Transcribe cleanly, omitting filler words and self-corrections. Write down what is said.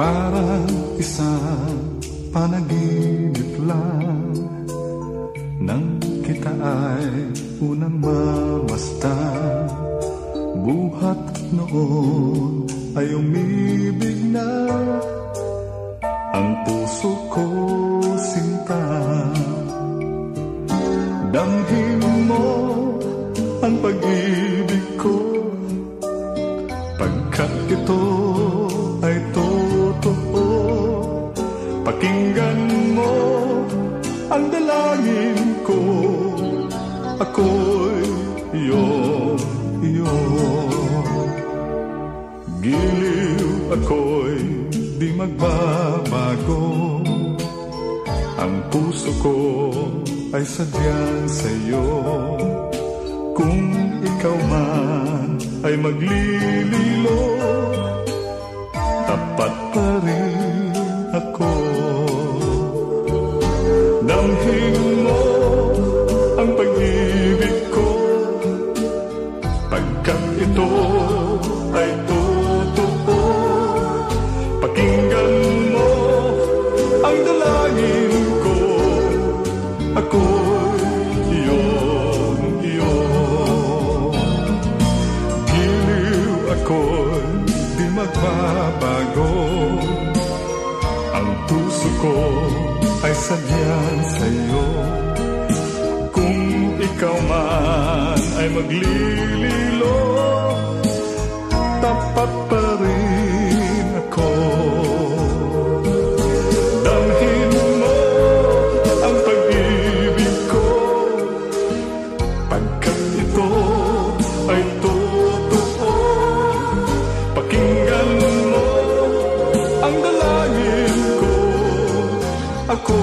Parang isang panaginip lang nang kita ay unang mamasdan. Buhat noon ay umibig na ang puso ko sinta. Damhin mo ang pag-ibig ko, pagkat ito ay totoo. Pakinggan mo ang dalangin ko, ako'y iyong iyo. Giliw ako'y di magbabago, ang puso ko ay sadyang sa'yo. Kung ikaw man ay maglililo, tapat pa rin ako. Damhin mo ang pag-ibig ko, pagkat ito ay totoo. Pakinggan mo ang dalangin ko, ako'y iyong iyo. Giliw ako'y di magbabago, ang puso ko ay sadyang sa'yo. Kung ikaw man ay maglililo, tapat pa rin ako. Damhin mo ang pag-ibig ko, pagkat ito ay totoo. Pakinggan mo ang dalangin ko, ako